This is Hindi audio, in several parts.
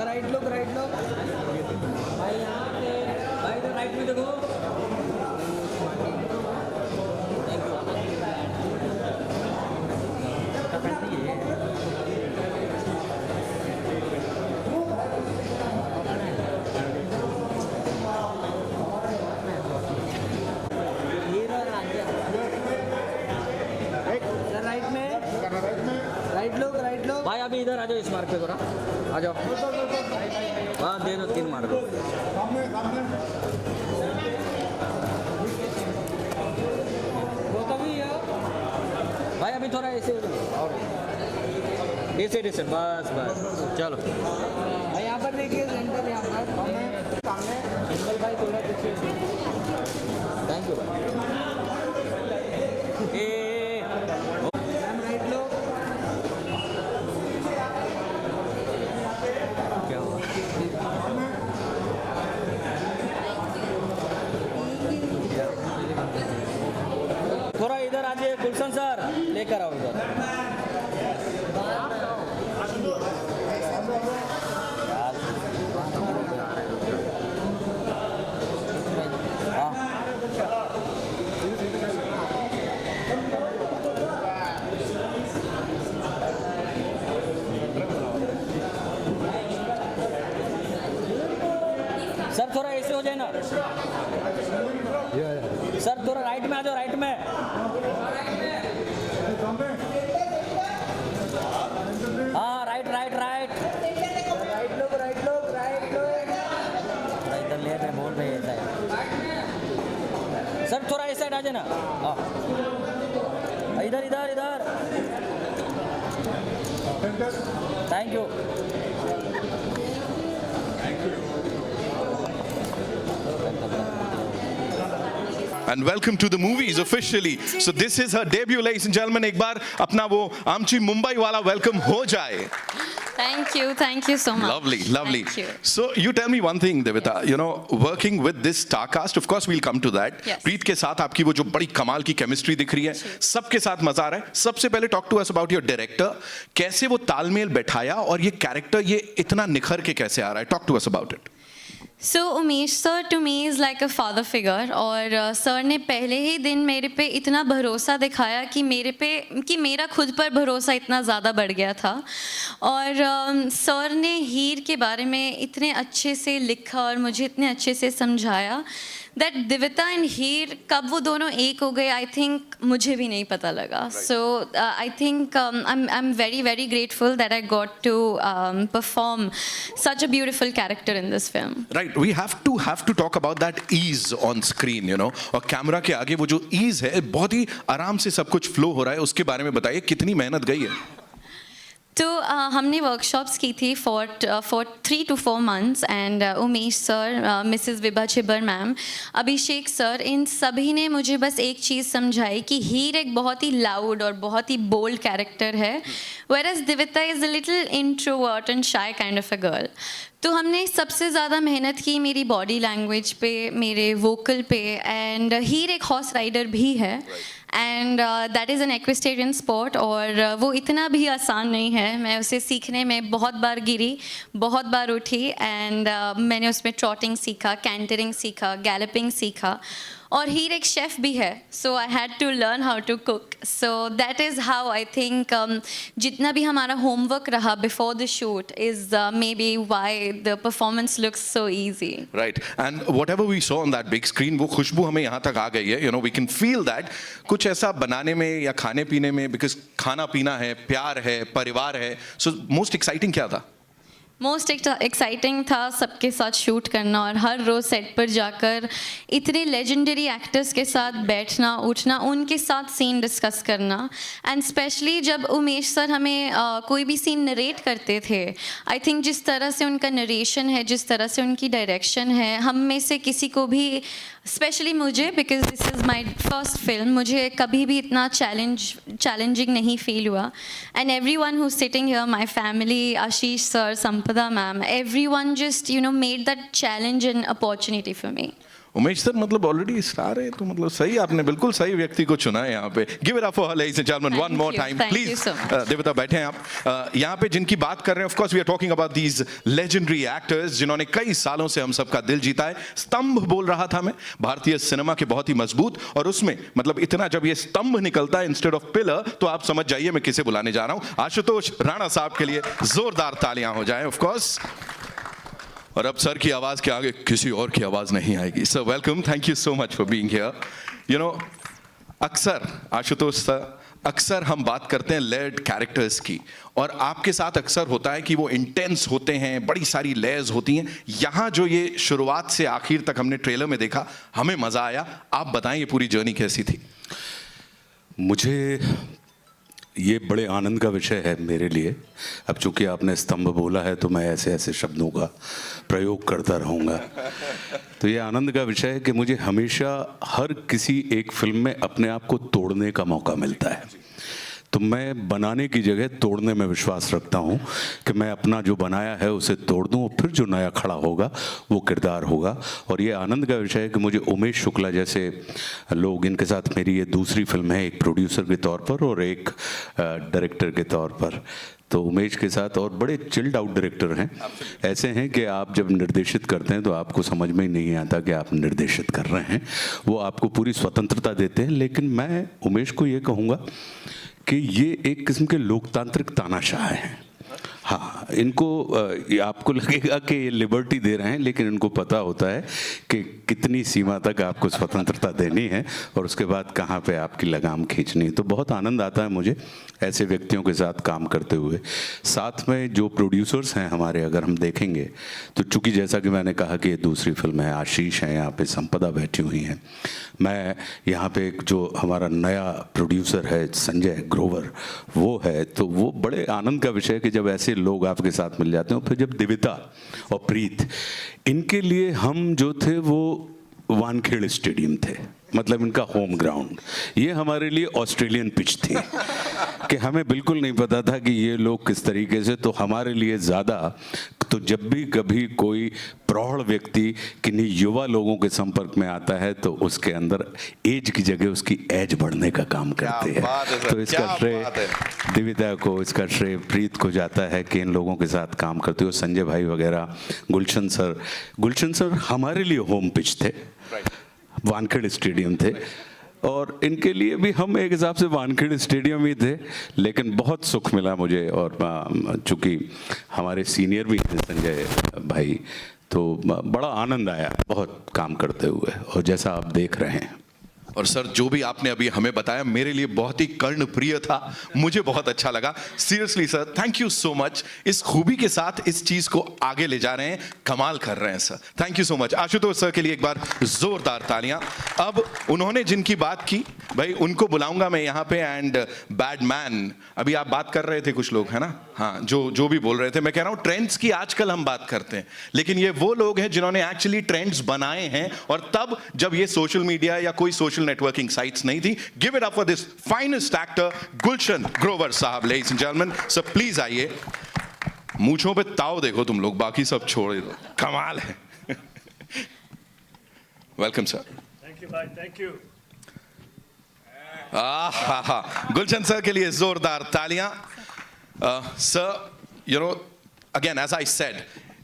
राइट लो भाई, यहाँ पे भाई तो राइट में देखो। राइट लो भाई, अभी इधर आ जाओ, इस मार्ग पे थोड़ा आ जाओ। हाँ दे दो 3 मार्ग। वो कभी है भाई, अभी थोड़ा ऐसे और ऐसे बस चलो भाई। यहाँ पर देखिए सेंटर, यहाँ पर सामने भाई थोड़ा पीछे। थैंक यू भाई। राइट लो। क्या हुआ? थोड़ा इधर आ जाइए गुलशन सर, लेकर आओ इधर। सर थोड़ा ऐसे हो जाए ना सर, थोड़ा राइट में आ जाओ, राइट में। हाँ राइट इधर ले रहे बोल रहे हैं सर, थोड़ा इस साइड आ जाए ना। हाँ इधर thank you. And welcome to the movies officially. So this is her debut, ladies and gentlemen. एक बार अपना वो आमची मुंबई वाला welcome हो जाए. Thank you so much. Lovely. Thank you. So you tell me one thing, Devita. You know, working with this star cast, of course we'll come to that. Yes. प्रीत के साथ आपकी वो जो बड़ी कमाल की केमिस्ट्री दिख रही है, सबके साथ मजा आ रहा है. सबसे पहले talk to us about your director. कैसे वो तालमेल बैठाया और ये कैरेक्टर ये इतना निखर के कैसे आ रहा है? Talk to us about it. So Umesh sir to me is like a father figure, और सर ने पहले ही दिन मेरे पे इतना भरोसा दिखाया कि मेरा खुद पर भरोसा इतना ज़्यादा बढ़ गया था। और सर ने हीर के बारे में इतने अच्छे से लिखा और मुझे इतने अच्छे से समझाया दैट दिविता एंड हीर कब वो दोनों एक हो गए, आई थिंक मुझे भी नहीं पता लगा। So I think I am very grateful that I got to perform such a beautiful character in this film. Right, we have to talk about that ease on screen, you know. और कैमरा के आगे वो जो ease है, बहुत ही आराम से सब कुछ फ्लो हो रहा है, उसके बारे में बताइए कितनी मेहनत गई है? तो हमने वर्कशॉप्स की थी for 3 to 4 months, and Umesh sir, missus Vibha Chhibber ma'am, Abhishek sir, इन सभी ने मुझे बस एक चीज़ समझाई कि हीर एक बहुत ही लाउड और बहुत ही बोल्ड कैरेक्टर है, whereas Divita is a little introvert and shy kind of a girl. तो हमने सबसे ज़्यादा मेहनत की मेरी बॉडी लैंग्वेज पे, मेरे वोकल पे, एंड हीर एक हॉर्स राइडर भी है, and that is an equestrian sport, और वो इतना भी आसान नहीं है। मैं उसे सीखने में बहुत बार गिरी, बहुत बार उठी, एंड मैंने उसमें ट्रॉटिंग सीखा, कैंटरिंग सीखा, गैलपिंग सीखा, और हीर एक शेफ़ भी है, so I had to learn how to cook. So that is how I think जितना भी हमारा होमवर्क रहा before the shoot is maybe why the performance looks so easy. Right, and whatever we saw on that big screen, वो खुशबू हमें यहाँ तक आ गई है, you know, we can feel that. कुछ ऐसा बनाने में या खाने पीने में, because खाना पीना है, प्यार है, परिवार है, so most exciting क्या था? मोस्ट एक्साइटिंग था सबके साथ शूट करना, और हर रोज़ सेट पर जाकर इतने लेजेंडरी एक्टर्स के साथ बैठना उठना, उनके साथ सीन डिस्कस करना, एंड स्पेशली जब उमेश सर हमें कोई भी सीन नरेट करते थे, आई थिंक जिस तरह से उनका नरेशन है, जिस तरह से उनकी डायरेक्शन है, हम में से किसी को भी स्पेशली मुझे, because this is my first film, मुझे कभी भी इतना चैलेंजिंग नहीं फील हुआ. And everyone who sitting here, my family, Ashish sir, Sampada ma'am, everyone just made that challenge and opportunity for me. Umesh sir मतलब ऑलरेडी स्टार है, तो मतलब सही, आपने बिल्कुल सही व्यक्ति को चुना है यहाँ पे. Give it up for ladies and gentleman one more time please. देवता बैठे हैं आप. यहाँ पे जिनकी बात कर रहे हैं, of course we are talking about these legendary actors जिन्होंने कई सालों से हम सबका दिल जीता है. स्तंभ बोल रहा था मैं, भारतीय सिनेमा के बहुत ही मजबूत, और उसमें मतलब इतना जब ये स्तंभ निकलता है इंस्टेड ऑफ पिलर, तो आप समझ जाइए मैं किसे बुलाने जा रहा हूँ. आशुतोष राणा साहब के लिए जोरदार तालियां हो जाएं. ऑफ कोर्स, और अब सर की आवाज के आगे किसी और की आवाज नहीं आएगी. Sir welcome, thank you so much for being here. You know, अक्सर आशुतोष सर, अक्सर हम बात करते हैं लेयर्ड कैरेक्टर्स की, और आपके साथ अक्सर होता है कि वो इंटेंस होते हैं, बड़ी सारी लेयर्स होती हैं. यहाँ जो ये शुरुआत से आखिर तक हमने ट्रेलर में देखा, हमें मजा आया. आप बताएं ये पूरी जर्नी कैसी थी? मुझे ये बड़े आनंद का विषय है मेरे लिए. अब चूंकि आपने स्तंभ बोला है तो मैं ऐसे ऐसे शब्दों का प्रयोग करता रहूँगा. तो ये आनंद का विषय है कि मुझे हमेशा हर किसी एक फिल्म में अपने आप को तोड़ने का मौका मिलता है. तो मैं बनाने की जगह तोड़ने में विश्वास रखता हूँ कि मैं अपना जो बनाया है उसे तोड़ दूँ, और फिर जो नया खड़ा होगा वो किरदार होगा. और ये आनंद का विषय है कि मुझे उमेश शुक्ला जैसे लोग, इनके साथ मेरी ये दूसरी फिल्म है, एक प्रोड्यूसर के तौर पर और एक डायरेक्टर के तौर पर. तो उमेश के साथ, और बड़े चिल्ड आउट डायरेक्टर हैं, ऐसे हैं कि आप जब निर्देशित करते हैं तो आपको समझ में ही नहीं आता कि आप निर्देशित कर रहे हैं. वो आपको पूरी स्वतंत्रता देते हैं. लेकिन मैं उमेश को ये कहूँगा कि ये एक किस्म के लोकतांत्रिक तानाशाह हैं. हाँ, इनको आपको लगेगा कि ये लिबर्टी दे रहे हैं, लेकिन इनको पता होता है कि कितनी सीमा तक आपको स्वतंत्रता देनी है और उसके बाद कहाँ पे आपकी लगाम खींचनी है. तो बहुत आनंद आता है मुझे ऐसे व्यक्तियों के साथ काम करते हुए. साथ में जो प्रोड्यूसर्स हैं हमारे, अगर हम देखेंगे तो चूँकि जैसा कि मैंने कहा कि ये दूसरी फिल्म है, आशीष हैं यहाँ पे, संपदा बैठी हुई हैं, मैं यहाँ पे एक जो हमारा नया प्रोड्यूसर है संजय ग्रोवर, वो है. तो वो बड़े आनंद का विषय है कि जब ऐसे लोग आपके साथ मिल जाते हैं. फिर जब दिविता और प्रीत, इनके लिए हम जो थे वो वानखेड़ स्टेडियम थे, मतलब इनका होम ग्राउंड. ये हमारे लिए ऑस्ट्रेलियन पिच थी कि हमें बिल्कुल नहीं पता था कि ये लोग किस तरीके से. तो हमारे लिए ज़्यादा, तो जब भी कभी कोई प्रौढ़ व्यक्ति किन्हीं युवा लोगों के संपर्क में आता है तो उसके अंदर एज की जगह उसकी एज बढ़ने का काम करते हैं. तो इसका श्रेय दिविता को, इसका श्रेय प्रीत को जाता है कि इन लोगों के साथ काम करते हो. संजय भाई वगैरह, गुलशन सर हमारे लिए होम पिच थे, वानखेड़ स्टेडियम थे, और इनके लिए भी हम एक हिसाब से वानखेड़ स्टेडियम ही थे. लेकिन बहुत सुख मिला मुझे, और चूँकि हमारे सीनियर भी थे संजय भाई, तो बड़ा आनंद आया बहुत काम करते हुए, और जैसा आप देख रहे हैं. और सर जो भी आपने अभी हमें बताया मेरे लिए बहुत ही कर्णप्रिय था, मुझे बहुत अच्छा लगा. Seriously sir, thank you so much. इस खूबी के साथ इस चीज को आगे ले जा रहे हैं, कमाल कर रहे हैं sir. Thank you so much. Ashutosh sir के लिए एक बार जोरदार तालियां. अब उन्होंने जिनकी बात की भाई, उनको बुलाऊंगा मैं यहाँ पे. एंड बैडमैन, अभी आप बात कर रहे थे कुछ लोग, है ना? हाँ, जो भी बोल रहे थे, मैं कह रहा हूँ ट्रेंड्स की आजकल हम बात करते हैं, लेकिन ये वो लोग हैं जिन्होंने एक्चुअली ट्रेंड्स बनाए हैं, और तब जब ये सोशल मीडिया या कोई सोशल नेटवर्किंग साइट्स नहीं थी. Give it up for this finest actor Gulshan Grover साहब, ladies and gentleman. Sir please आइए. मूंछों पे ताव देखो तुम लोग, बाकी सब छोड़ दो, कमाल है. Welcome sir. थैंक यू भाई, थैंक यू. गुलशन सर के लिए जोरदार तालियां. Sir, you know, again, as I said,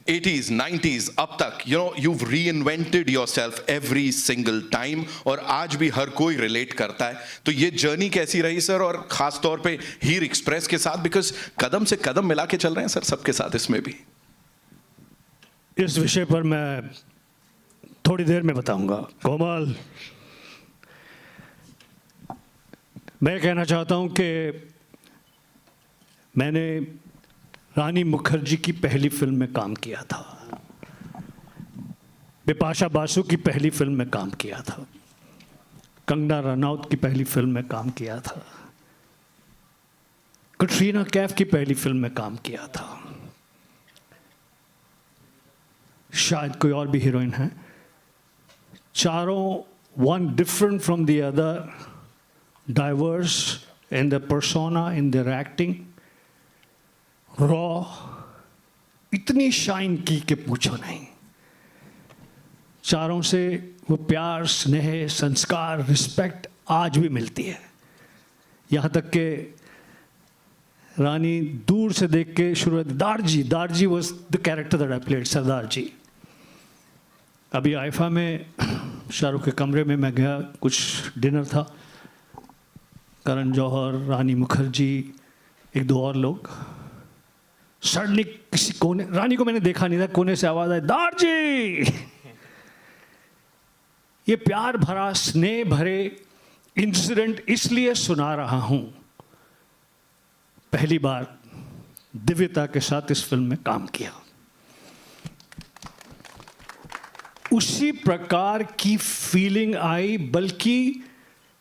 80s, 90s, अब तक, you know, you've reinvented yourself every single time, और आज भी हर कोई रिलेट करता है. तो ये जर्नी कैसी रही सर, और खास तौर पे हीर एक्सप्रेस के साथ, बिकॉज कदम से कदम मिला के चल रहे हैं सर सबके साथ इसमें भी. इस विषय पर मैं थोड़ी देर में बताऊंगा. कोमल, मैं कहना चाहता हूं कि मैंने रानी मुखर्जी की पहली फिल्म में काम किया था, बिपाशा बासु की पहली फिल्म में काम किया था, कंगना रनौत की पहली फिल्म में काम किया था, कटरीना कैफ की पहली फिल्म में काम किया था, शायद कोई और भी हीरोइन है. चारों one different from the other, diverse in their persona, in their acting, raw, इतनी शाइन की कि पूछो नहीं. चारों से वो प्यार, स्नेह, संस्कार, रिस्पेक्ट आज भी मिलती है. यहाँ तक कि रानी दूर से देख के शुरू, Darji was the character that I played, Sardar ji. अभी आइफा में शाहरुख के कमरे में मैं गया, कुछ डिनर था, करण जौहर, रानी मुखर्जी, एक दो और लोग. सडनली किसी कोने, रानी को मैंने देखा नहीं था, कोने से आवाज आई, दारजी. ये प्यार भरा, स्नेह भरे इंसिडेंट इसलिए सुना रहा हूं, पहली बार दिव्यता के साथ इस फिल्म में काम किया. उसी प्रकार की फीलिंग आई, बल्कि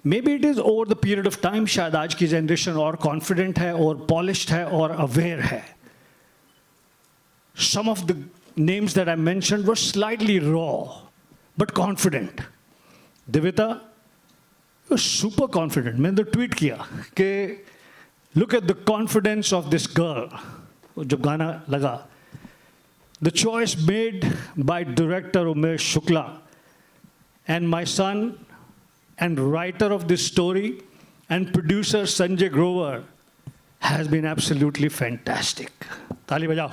may be it is over the period of time, शायद आज की जनरेशन और कॉन्फिडेंट है और पॉलिश्ड है और अवेयर है. Some of the names that I mentioned were slightly raw but confident. Divyata super confident. मैंने तो ट्वीट किया कि look at the confidence of this girl. जब गाना लगा, the choice made by director Umesh Shukla and my son and writer of this story and producer Sanjay Grover has been absolutely fantastic. ताली बजाओ.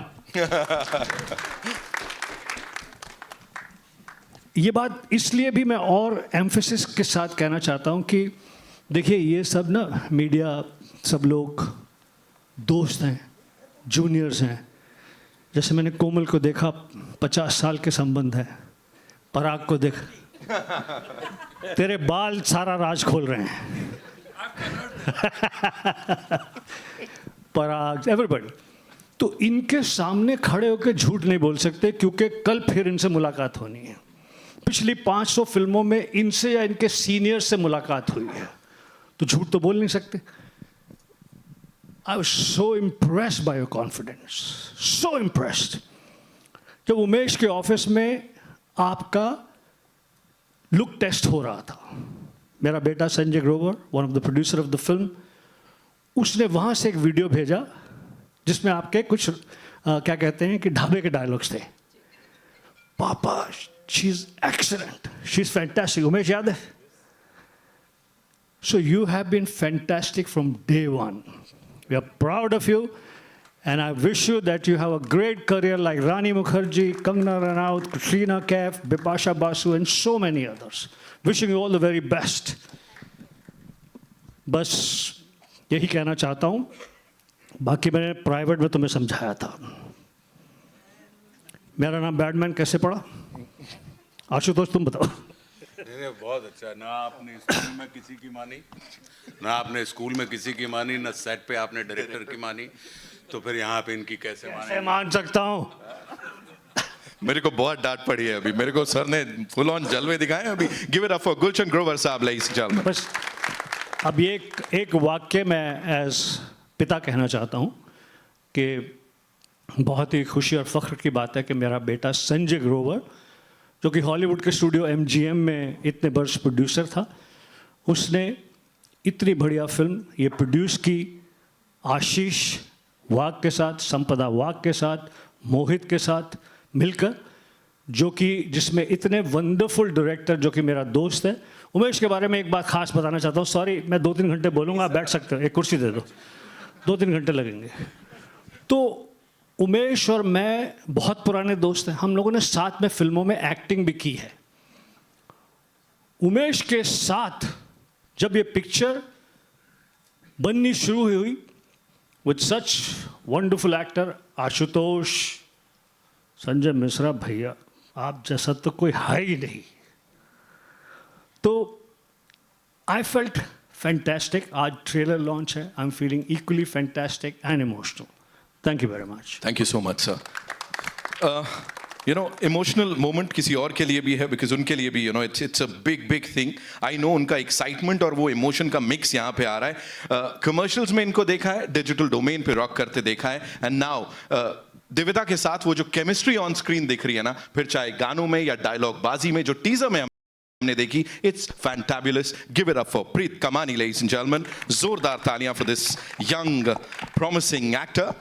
ये बात इसलिए भी मैं और एम्फेसिस के साथ कहना चाहता हूँ कि देखिए, ये सब ना मीडिया, सब लोग दोस्त हैं, जूनियर्स हैं. जैसे मैंने कोमल को देखा, 50 साल के संबंध है. पराग को देख, तेरे बाल सारा राज खोल रहे हैं. पराग, एवरीबॉडी. तो इनके सामने खड़े होकर झूठ नहीं बोल सकते, क्योंकि कल फिर इनसे मुलाकात होनी है. पिछली 500 फिल्मों में इनसे या इनके सीनियर से मुलाकात हुई है, तो झूठ तो बोल नहीं सकते. I was so impressed by your confidence, so impressed. जब उमेश के ऑफिस में आपका लुक टेस्ट हो रहा था, मेरा बेटा Sanjay Grover, one of the producer of the film, उसने वहाँ से एक वीडियो भेजा जिसमें आपके कुछ क्या कहते हैं कि ढाबे के डायलॉग्स थे. पापा, she is excellent, she is fantastic. Umesh याद है? So you have been fantastic from day one. We are proud of you, and I wish you that you have a great career like Rani Mukherjee, Kangana Ranaut, Katrina Kaif, Bipasha Basu, and so many others. Wishing you all the very best. बस यही कहना चाहता हूँ. बाकी मैंने प्राइवेट में तुम्हें समझाया था. मेरा नाम बैडमैन कैसे पड़ा? आशुतोष तुम बताओ. नहीं, बहुत अच्छा. ना आपने स्कूल में किसी की मानी, ना आपने स्कूल में किसी की मानी, ना सेट पे आपने डायरेक्टर की मानी, तो फिर यहाँ पे इनकी कैसे मान सकता हूँ? मेरे को बहुत डांट पड़ी है अभी. मेरे को सर ने फुल ऑन जलवे दिखाए अभी. गिव इट अप फॉर गुलशन ग्रोवर साहब. बस अब ये एक वाक्य मैं एज पिता कहना चाहता हूँ कि बहुत ही खुशी और फख्र की बात है कि मेरा बेटा संजय ग्रोवर, जो कि हॉलीवुड के स्टूडियो MGM में इतने वर्ष प्रोड्यूसर था, उसने इतनी बढ़िया फिल्म ये प्रोड्यूस की आशीष वाघ के साथ, संपदा वाघ के साथ, मोहित के साथ मिलकर, जो कि जिसमें इतने वंडरफुल डायरेक्टर, जो कि मेरा दोस्त है. उमेश के बारे में एक बात खास बताना चाहता हूँ. सॉरी, मैं 2-3 घंटे बोलूँगा, आप बैठ सकते हो. एक कुर्सी दे दो, 2-3 घंटे लगेंगे. तो उमेश और मैं बहुत पुराने दोस्त हैं. हम लोगों ने साथ में फिल्मों में एक्टिंग भी की है. उमेश के साथ जब ये पिक्चर बननी शुरू हुई with such wonderful actor Ashutosh, Sanjay Mishra, भैया आप जैसा तो कोई है ही नहीं. तो आई फेल्ट फैंटास्टिक. आज ट्रेलर लॉन्च है. I am feeling equally fantastic and emotional. Thank you very much. Thank you so much, sir. You know, emotional moment किसी और के लिए भी है, because उनके लिए भी, you know, it's a big thing. I know उनका excitement और वो emotion का mix यहाँ पे आ रहा है. Commercials में इनको देखा है, digital domain पे rock करते देखा है, and now दिव्यता के साथ वो जो chemistry on screen दिख रही है ना, फिर चाहे गानों में या dialogue बाजी में, जो teaser में हमने देखी, it's fantabulous. Give it up for Preet Kamani, ladies and gentlemen. जोरदार तालियां for this young promising actor.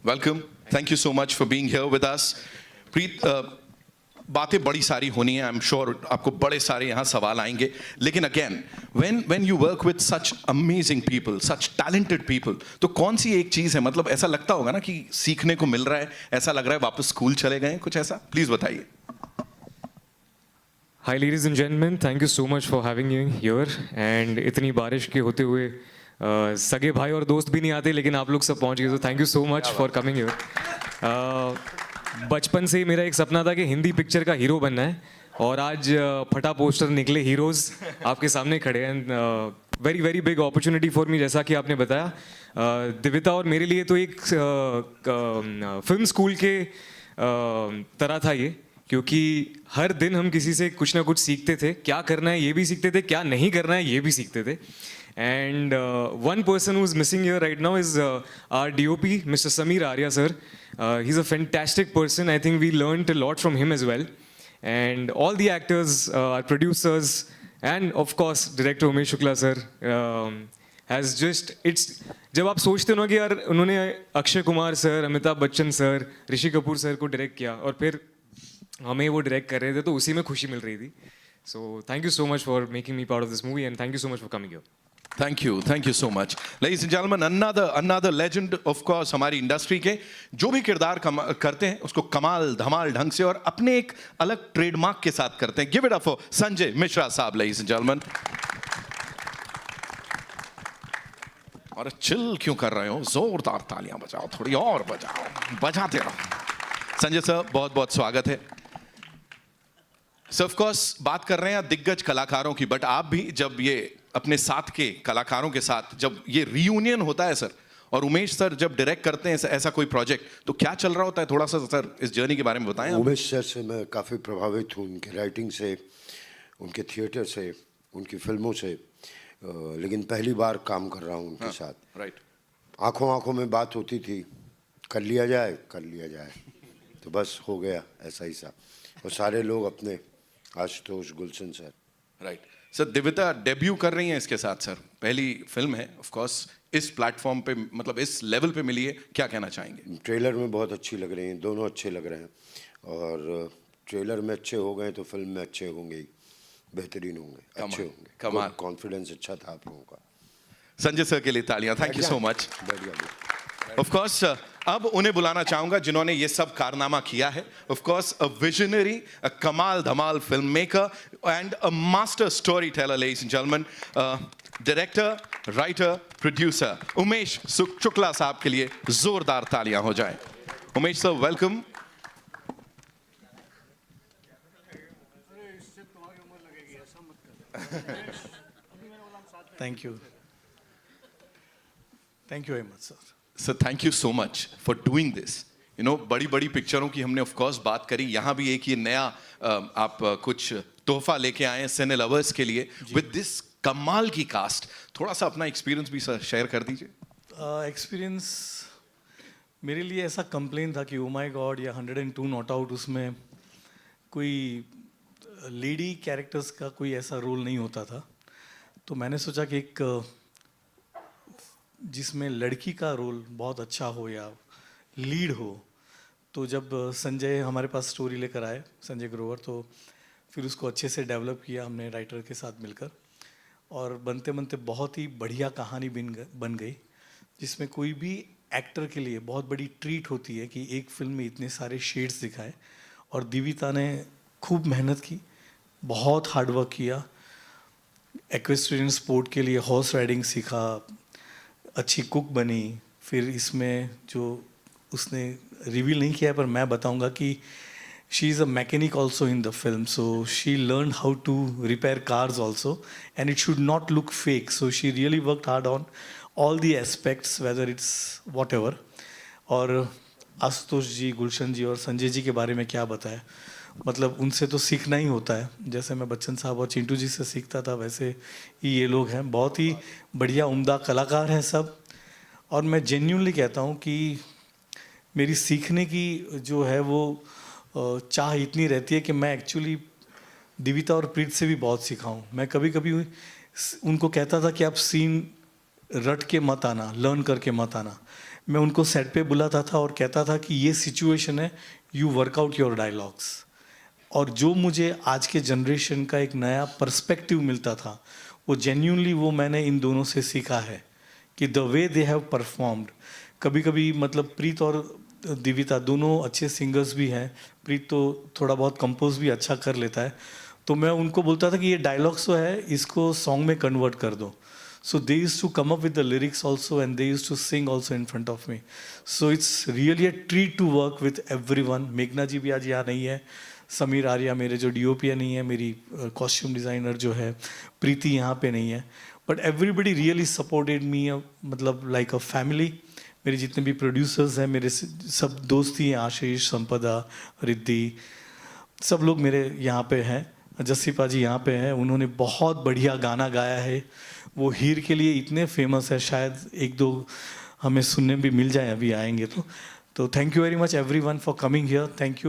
Welcome. Thank you so much for being here with us. Preet, बातें बड़ी सारी होनी है. आई एम श्योर आपको बड़े सारे यहाँ सवाल आएंगे. लेकिन again, when you work with such amazing people, such talented people, तो कौन सी एक चीज़ है, मतलब ऐसा लगता होगा ना कि सीखने को मिल रहा है, ऐसा लग रहा है वापस स्कूल चले गए, कुछ ऐसा? प्लीज़ बताइए. Hi ladies and gentlemen, thank you so much for having me here. And इतनी बारिश के होते हुए सगे भाई और दोस्त भी नहीं आते, लेकिन आप लोग सब पहुंच गए, तो thank you so much for coming here. बचपन से ही मेरा एक सपना था कि हिंदी पिक्चर का हीरो बनना है, और आज फटा पोस्टर निकले, हीरोज़ आपके सामने खड़े हैं. Very very big opportunity for मी, जैसा कि आपने बताया. दिविता और मेरे लिए तो एक फिल्म स्कूल के तरह था ये, क्योंकि हर दिन हम किसी से कुछ ना कुछ सीखते थे. क्या करना है ये भी सीखते थे, क्या नहीं करना है ये भी सीखते थे. And one person who is missing here right now is our DOP, mister Sameer Arya sir. He is a fantastic person. I think we learned a lot from him as well. And all the actors, our producers, and of course director Umesh Shukla sir has just, it's, जब आप सोचते हो ना कि यार उन्होंने Akshay Kumar sir, Amitabh Bachchan sir, Rishi Kapoor sir को डायरेक्ट किया और फिर हमें वो डायरेक्ट कर रहे थे, तो उसी में खुशी मिल रही थी. So thank you so much for making me part of this movie, and thank you so much for coming here. Thank you so much. Ladies and gentleman, another legend of course हमारी इंडस्ट्री के, जो भी किरदार करते हैं उसको कमाल धमाल ढंग से और अपने एक अलग ट्रेडमार्क के साथ करते हैं. Give it up for Sanjay Mishra साहब, लेडीज एंड जेंटलमैन. और चिल क्यों कर रहे हो, जोरदार तालियां बजाओ, थोड़ी और बजाओ, बजाते रहो. संजय सर, बहुत बहुत स्वागत है. सर ऑफ कोर्स बात कर रहे हैं दिग्गज कलाकारों की, बट आप भी जब ये अपने साथ के कलाकारों के साथ जब ये रियूनियन होता है सर, और उमेश सर जब डायरेक्ट करते हैं ऐसा कोई प्रोजेक्ट, तो क्या चल रहा होता है, थोड़ा सा सर इस जर्नी के बारे में बताएं. उमेश सर से मैं काफ़ी प्रभावित हूँ, उनके राइटिंग से, उनके थिएटर से, उनकी फिल्मों से. लेकिन पहली बार काम कर रहा हूँ उनके साथ. राइट. आंखों आंखों में बात होती थी, कर लिया जाए, तो बस हो गया ऐसा ही सा. और सारे लोग अपने, आशुतोष, गुलशन सर. राइट. सर दिविता डेब्यू कर रही हैं इसके साथ सर, पहली फिल्म है ऑफ कोर्स, इस प्लेटफॉर्म पे, मतलब इस लेवल पे मिली है, क्या कहना चाहेंगे? ट्रेलर में बहुत अच्छी लग रही हैं, दोनों अच्छे लग रहे हैं, और ट्रेलर में अच्छे हो गए तो फिल्म में अच्छे होंगे ही, बेहतरीन होंगे, अच्छे होंगे. कमाल. कॉन्फिडेंस अच्छा था आप लोगों का. संजय सर के लिए तालियां. Thank you so much. Of course अब उन्हें बुलाना चाहूंगा जिन्होंने ये सब कारनामा किया है. Of course a visionary, a कमाल धमाल film maker and a master story teller, ladies and gentlemen, director, writer, producer Umesh Shukla साहब के लिए जोरदार तालियां हो जाए. Umesh sir, welcome. Thank you very much sir. Sir thank you so much for doing this. You know, बड़ी बड़ी पिक्चरों की हमने ऑफ कोर्स बात करी, यहाँ भी एक ये नया आप कुछ तोहफा लेके आए हैं सिने लवर्स के लिए विद दिस कमाल की कास्ट. थोड़ा सा अपना एक्सपीरियंस भी सर शेयर कर दीजिए. एक्सपीरियंस मेरे लिए ऐसा कंप्लेन था कि ओ माय गॉड या 102 नॉट आउट, उसमें कोई लेडी कैरेक्टर्स का कोई ऐसा रोल नहीं होता था. तो मैंने सोचा कि एक जिसमें लड़की का रोल बहुत अच्छा हो या लीड हो. तो जब संजय हमारे पास स्टोरी लेकर आए, संजय ग्रोवर, तो फिर उसको अच्छे से डेवलप किया हमने राइटर के साथ मिलकर, और बनते बनते बहुत ही बढ़िया कहानी बन गई, जिसमें कोई भी एक्टर के लिए बहुत बड़ी ट्रीट होती है कि एक फिल्म में इतने सारे शेड्स दिखाए. और दिविता ने खूब मेहनत की, बहुत हार्डवर्क किया, एक्वेस्ट्रियन स्पोर्ट के लिए हॉर्स राइडिंग सीखा, अच्छी कुक बनी. फिर इसमें जो उसने रिवील नहीं किया पर मैं बताऊंगा कि she is a mechanic also in the film, so she learn how to repair cars also, and it should not look fake. So she really worked hard on all the aspects, whether it's whatever. और आशुतोष जी, गुलशन जी और संजय जी के बारे में क्या बताया, मतलब उनसे तो सीखना ही होता है. जैसे मैं बच्चन साहब और चिंटू जी से सीखता था, वैसे ही ये लोग हैं. बहुत ही बढ़िया उम्दा कलाकार हैं सब. और मैं जेन्युइनली कहता हूँ कि मेरी सीखने की जो है वो चाह इतनी रहती है कि मैं एक्चुअली दिविता और प्रीत से भी बहुत सीखा हूँ। मैं कभी कभी उनको कहता था कि आप सीन रट के मत आना, लर्न करके मत आना। मैं उनको सेट पे बुलाता था और कहता था कि ये सिचुएशन है, यू वर्कआउट योर डायलॉग्स। और जो मुझे आज के जनरेशन का एक नया पर्सपेक्टिव मिलता था, वो जेन्यूनली वो मैंने इन दोनों से सीखा है कि the way they have performed. कभी कभी मतलब प्रीत और दिविता दोनों अच्छे सिंगर्स भी हैं, प्रीत तो थोड़ा बहुत कंपोज भी अच्छा कर लेता है, तो मैं उनको बोलता था कि ये डायलॉग्स जो है इसको सॉन्ग में कन्वर्ट कर दो। So they used to come up with the lyrics also, and they used to sing also in front of me. So it's really a treat to work with everyone. मेघना जी भी आज यहाँ नहीं है, समीर आर्या मेरे जो DOP है नहीं है, मेरी कॉस्ट्यूम डिज़ाइनर जो है प्रीति यहाँ पे नहीं है, but everybody really supported me, मतलब लाइक अ फैमिली। मेरे जितने भी प्रोड्यूसर्स हैं, मेरे सब दोस्त ही हैं, आशीष, संपदा, रिद्धि, सब लोग मेरे यहाँ पे हैं। जस्सीपा जी यहाँ पे हैं, उन्होंने बहुत बढ़िया गाना गाया है, वो हीर के लिए इतने फेमस है, शायद एक दो हमें सुनने भी मिल जाए अभी आएंगे तो thank you very much everyone for coming here. Thank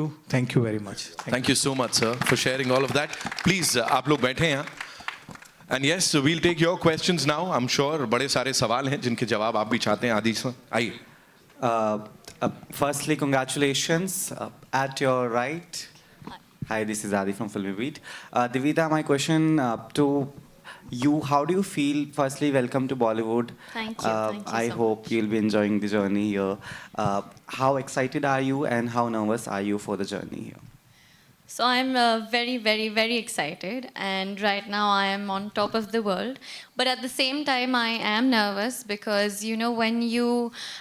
you very much. Thank you so much sir for sharing all of that. Please आप लोग बैठे यहाँ, and yes we'll take your questions now. I am sure बड़े सारे सवाल हैं जिनके जवाब आप भी चाहते हैं। आदि सर आइए। Firstly, congratulations at your right. Hi, this is Adi from Filmy Beat. Divita, my question to you, how do you feel? Firstly, welcome to Bollywood. Thank you. Thank you I so hope you'll be enjoying the journey here. How excited are you and how nervous are you for the journey here? So I'm very, very, very excited, and right now I am on top of the world. But at the same time, I am nervous because, you know, when you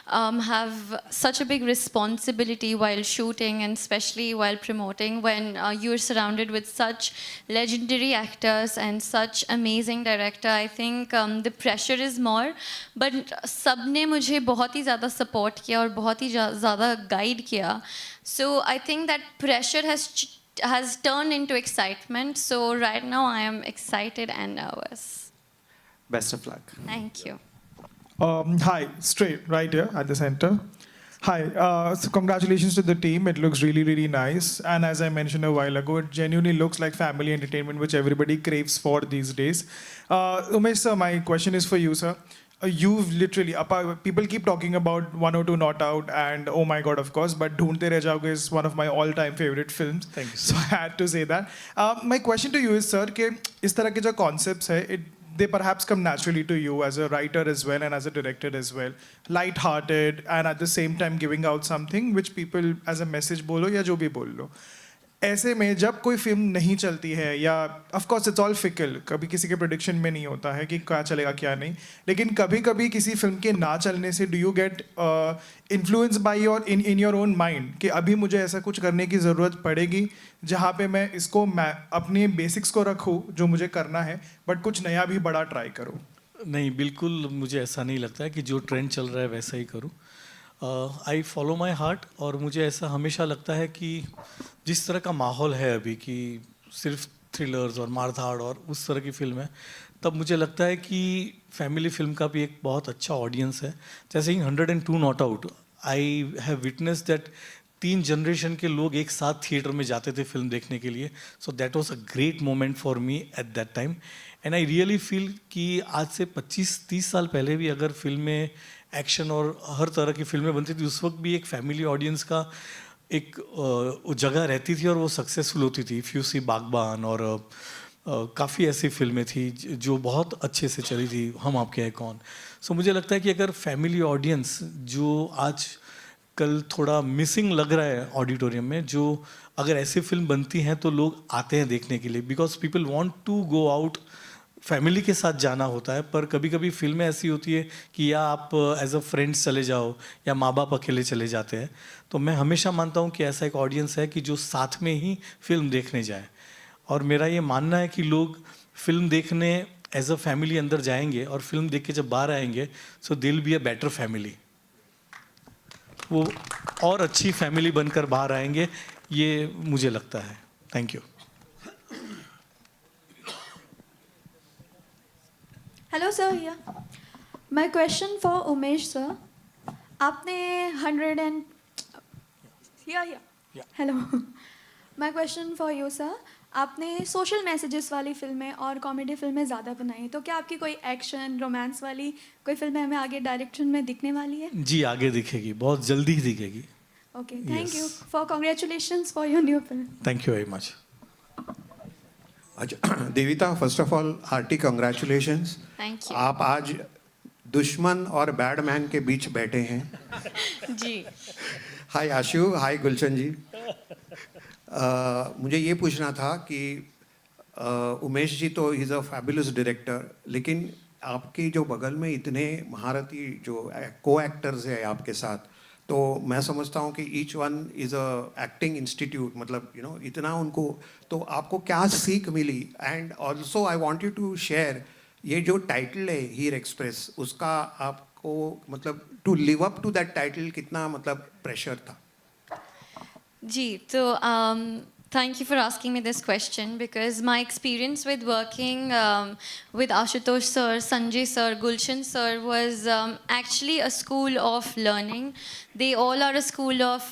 have such a big responsibility while shooting and especially while promoting, when you're surrounded with such legendary actors and such amazing director, I think the pressure is more. But सबने मुझे बहुत ही ज़्यादा support किया और बहुत ही ज़्यादा guide किया. So I think that pressure has turned into excitement. So right now I am excited and nervous. Best of luck. Thank you. Hi, straight right here at the center. Hi, so congratulations to the team. It looks really, really nice. And as I mentioned a while ago, it genuinely looks like family entertainment, which everybody craves for these days. Umesh sir, my question is for you, sir. You've literally, people keep talking about 102 Not Out and oh my god, of course, but Dhoondte Reh Jaoge is one of my all-time favorite films. Thank you, So I had to say that. My question to you is, sir, कि इस तरह के जो concepts है, they perhaps come naturally to you as a writer as well and as a director as well, light-hearted and at the same time giving out something which people as a message बोलो या जो भी बोल लो। ऐसे में जब कोई फिल्म नहीं चलती है, या of course it's all fickle, कभी किसी के प्रेडिक्शन में नहीं होता है कि क्या चलेगा क्या नहीं, लेकिन कभी कभी किसी फिल्म के ना चलने से do you get influence by your in your own mind कि अभी मुझे ऐसा कुछ करने की ज़रूरत पड़ेगी जहाँ पे मैं इसको अपने बेसिक्स को रखूँ जो मुझे करना है, बट कुछ नया भी बड़ा ट्राई करूँ? नहीं, बिल्कुल मुझे ऐसा नहीं लगता है कि जो ट्रेंड चल रहा है वैसा ही करूँ। आई फॉलो माई हार्ट, और मुझे ऐसा हमेशा लगता है कि जिस तरह का माहौल है अभी कि सिर्फ थ्रिलर्स और मारधाड़ और उस तरह की फिल्म है, तब मुझे लगता है कि फैमिली फिल्म का भी एक बहुत अच्छा ऑडियंस है। जैसे ही 102 not out, I have witness that 3 generation के लोग एक साथ थिएटर में जाते थे फिल्म देखने के लिए। So that was a great moment for me at that time, and I really feel कि आज से 25-30 साल पहले भी अगर फिल्में, एक्शन और हर तरह की फिल्में बनती थी, उस वक्त भी एक फैमिली ऑडियंस का एक जगह रहती थी और वो सक्सेसफुल होती थी। इफ़ यू सी बागबान और काफ़ी ऐसी फिल्में थी जो बहुत अच्छे से चली थी, हम आपके हैं कौन। सो मुझे लगता है कि अगर फैमिली ऑडियंस जो आज कल थोड़ा मिसिंग लग रहा है ऑडिटोरियम में, जो अगर ऐसी फिल्म बनती हैं तो लोग आते हैं देखने के लिए, because people want to go out, family के साथ जाना होता है, पर कभी कभी फिल्में ऐसी होती है कि या आप एज अ फ्रेंड्स चले जाओ या माँ बाप अकेले चले जाते हैं। तो मैं हमेशा मानता हूँ कि ऐसा एक ऑडियंस है कि जो साथ में ही फिल्म देखने जाए, और मेरा ये मानना है कि लोग फिल्म देखने एज अ फैमिली अंदर जाएंगे और फिल्म देख के जब बाहर आएंगे, so they will be a better family, वो और अच्छी फैमिली बनकर बाहर आएंगे, ये मुझे लगता है। Thank you. Hello sir, here. My question for Umesh sir. आपने 100 and here. Hello my question for you sir, आपने सोशल मैसेजेस वाली फिल्में और कॉमेडी फिल्में ज़्यादा बनाई, तो क्या आपकी कोई एक्शन रोमांस वाली कोई फिल्में हमें आगे डायरेक्शन में दिखने वाली है? जी आगे दिखेगी, बहुत जल्दी ही दिखेगी. Okay, thank you for congratulations for your new film. Thank you very much. अच्छा Devita, first of all hearty congratulations. Thank you. आप आज दुश्मन और बैडमैन के बीच बैठे हैं. जी. हाय आशु, हाय गुलशन जी. मुझे ये पूछना था कि उमेश जी तो इज़ अ फैबुलस डायरेक्टर, लेकिन आपकी जो बगल में इतने महारथी जो को एक्टर्स हैं आपके साथ, तो मैं समझता हूँ कि each one is a acting institute, मतलब इतना उनको, तो आपको क्या सीख मिली? And also I want you to share, ये जो टाइटल है हीर एक्सप्रेस, उसका आपको मतलब to live up to that title कितना मतलब प्रेशर था? जी, तो thank you for asking me this question, because my experience with working with Ashutosh sir, Sanjay sir, Gulshan sir was actually a school of learning. They all are a school of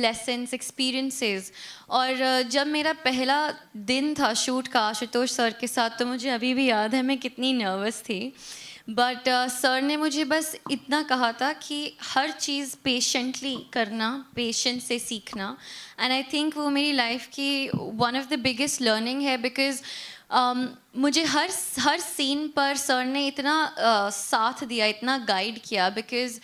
lessons, experiences. और जब मेरा पहला दिन था शूट का आशुतोष सर के साथ, तो मुझे अभी भी याद है मैं कितनी नर्वस थी. बट सर ने मुझे बस इतना कहा था कि हर चीज़ पेशेंटली करना, पेशेंस से सीखना. एंड आई थिंक वो मेरी लाइफ की one of the biggest learning है, बिकॉज मुझे हर सीन पर सर ने इतना साथ दिया, इतना गाइड किया, because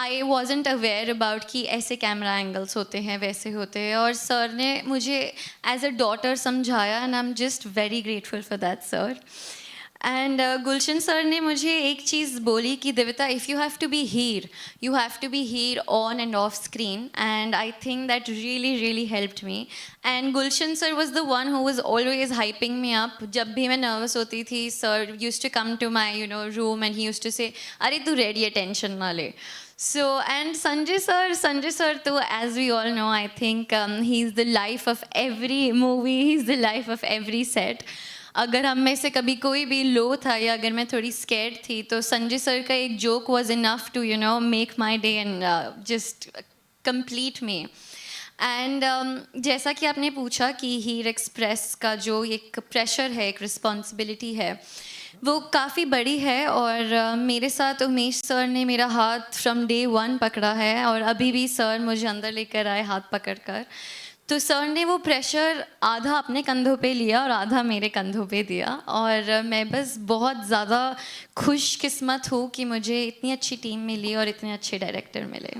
I wasn't aware about कि ऐसे कैमरा एंगल्स होते हैं, वैसे होते हैं. और सर ने मुझे एज अ डॉटर समझाया, and I am just very grateful for that sir. And Gulshan sir ने मुझे एक चीज़ बोली कि Devita, if you have to be Heer, you have to be Heer on and off screen. And I think that really helped me. And Gulshan sir was the one who was always hyping me up. जब भी मैं नर्वस होती थी, sir use to come to my room and he use to say, अरे तू रेडी है, टेंशन ना ले. So, and Sanjay sir, तो as we all know, I think he's the life of every movie, he's the life of every set. अगर हम में से कभी कोई भी लो था या अगर मैं थोड़ी स्कैर्ड थी, तो संजय सर का एक joke was enough to make my day and just complete me. एंड जैसा कि आपने पूछा कि हीर एक्सप्रेस का जो एक प्रेशर है, एक रिस्पॉन्सिबिलिटी है, वो काफ़ी बड़ी है. और मेरे साथ उमेश सर ने मेरा हाथ फ्रॉम डे 1 पकड़ा है, और अभी भी सर मुझे अंदर लेकर आए हाथ पकड़ कर. तो सर ने वो प्रेशर आधा अपने कंधों पे लिया और आधा मेरे कंधों पे दिया. और मैं बस बहुत ज़्यादा खुशकिस्मत हूँ कि मुझे इतनी अच्छी टीम मिली और इतने अच्छे डायरेक्टर मिले.